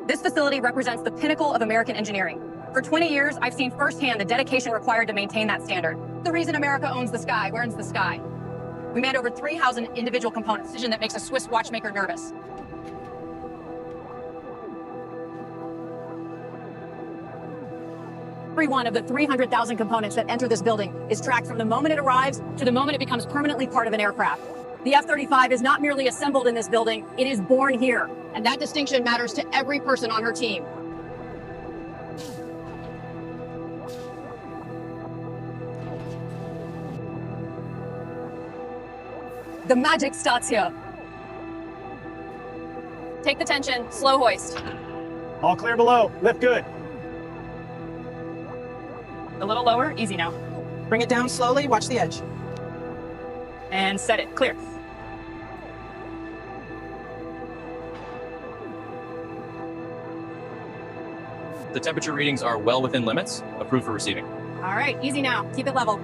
This facility represents the pinnacle of American engineering. For 20 years, I've seen firsthand the dedication required to maintain that standard. The reason America owns the sky, where owns the sky. We manned over 3,000 individual components, a decision that makes a Swiss watchmaker nervous. Every one of the 300,000 components that enter this building is tracked from the moment it arrives to the moment it becomes permanently part of an aircraft. The F-35 is not merely assembled in this building, it is born here. And that distinction matters to every person on her team. The magic starts here. Take the tension, slow hoist. All clear below, lift good. A little lower, easy now. Bring it down slowly, watch the edge. And set it, clear. The temperature readings are well within limits, approved for receiving. All right, easy now, keep it level.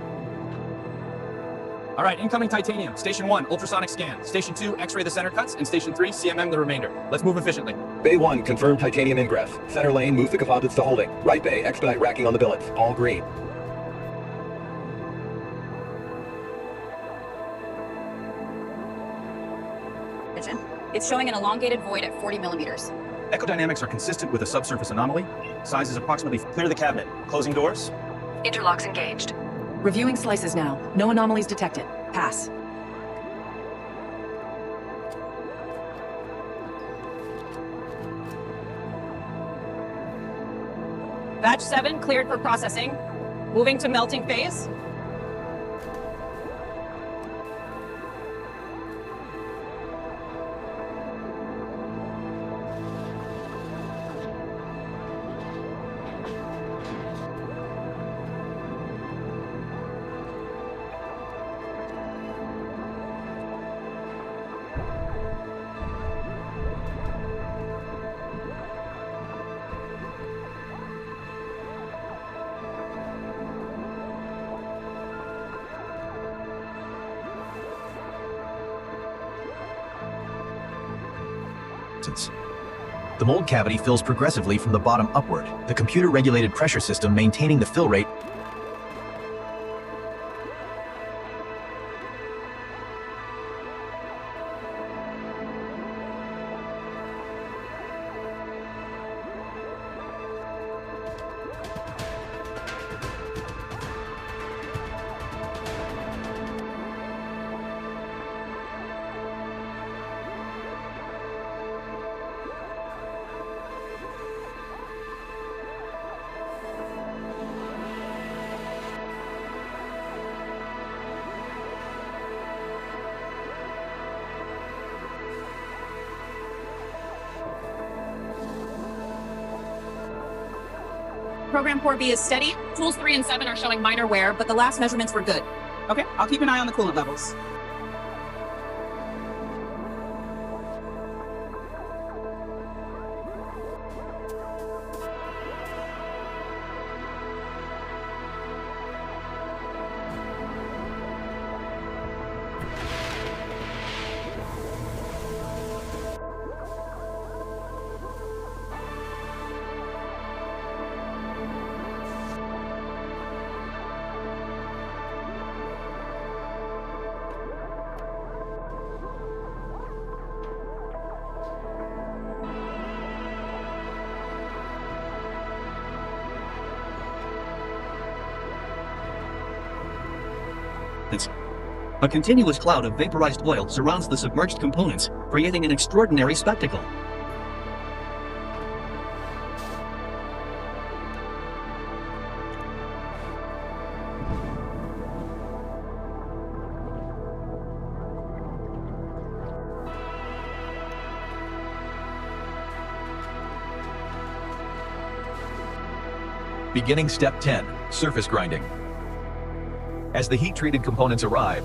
All right, incoming titanium. Station 1, ultrasonic scan. Station 2, X-ray the center cuts. And Station 3, CMM the remainder. Let's move efficiently. Bay 1, confirm titanium ingress. Center lane, move the composites to holding. Right bay, expedite racking on the billets. All green. It's showing an elongated void at 40 millimeters. Ecodynamics are consistent with a subsurface anomaly. Size is approximately. Clear the cabinet. Closing doors. Interlocks engaged. Reviewing slices now. No anomalies detected. Pass. Batch 7 cleared for processing. Moving to melting phase. The mold cavity fills progressively from the bottom upward, the computer-regulated pressure system maintaining the fill rate. Program Core B is steady. Tools 3 and 7 are showing minor wear, but the last measurements were good. Okay, I'll keep an eye on the coolant levels. A continuous cloud of vaporized oil surrounds the submerged components, creating an extraordinary spectacle. Beginning step 10, surface grinding. As the heat-treated components arrive,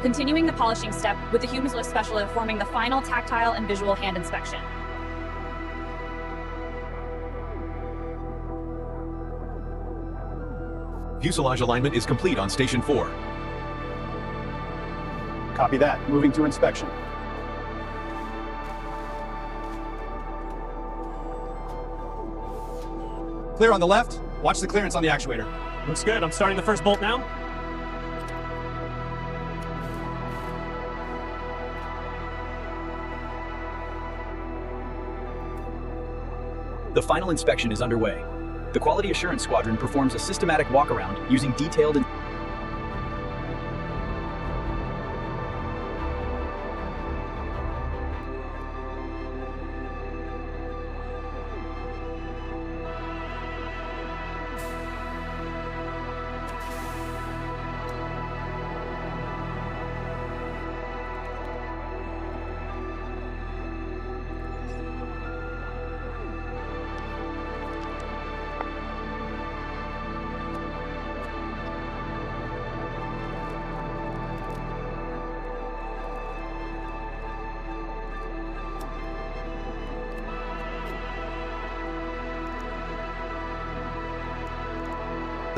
Continuing the polishing step with the Human Lift Specialist performing the final tactile and visual hand inspection. Fuselage alignment is complete on Station 4. Copy that. Moving to inspection. Clear on the left. Watch the clearance on the actuator. Looks good. I'm starting the first bolt now. The final inspection is underway. The Quality Assurance Squadron performs a systematic walk-around using detailed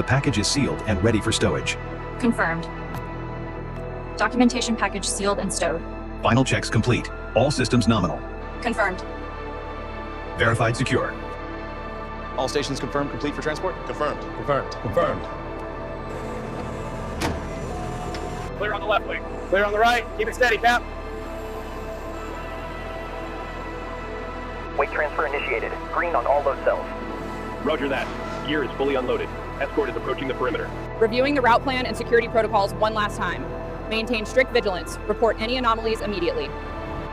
The package is sealed and ready for stowage. Confirmed. Documentation package sealed and stowed. Final checks complete. All systems nominal. Confirmed. Verified secure. All stations confirmed complete for transport? Confirmed. Confirmed. Confirmed. Clear on the left wing. Clear on the right. Keep it steady, Cap. Weight transfer initiated. Green on all those cells. Roger that. Gear is fully unloaded. Escort is approaching the perimeter. Reviewing the route plan and security protocols one last time. Maintain strict vigilance. Report any anomalies immediately.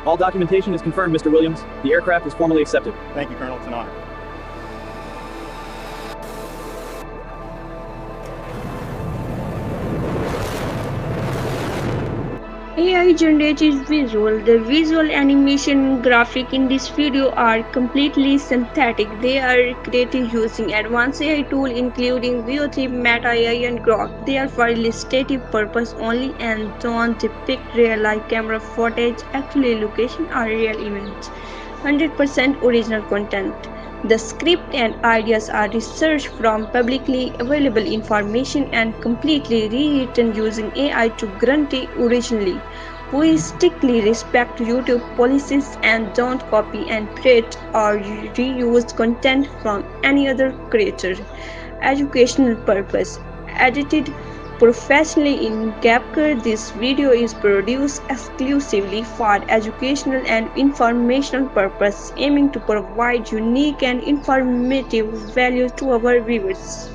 All documentation is confirmed, Mr. Williams. The aircraft is formally accepted. Thank you, Colonel. It's an honor. AI generated visual. The visual animation graphic in this video are completely synthetic. They are created using advanced AI tools including VO3, Meta AI and Grok. They are for illustrative purpose only and don't depict real life camera footage, actual location or real events. 100% original content. The script and ideas are researched from publicly available information and completely rewritten using AI to guarantee originally. We strictly respect YouTube policies and don't copy and create or reuse content from any other creator. Educational purpose. Edited professionally in CapCut, this video is produced exclusively for educational and informational purpose, aiming to provide unique and informative value to our viewers.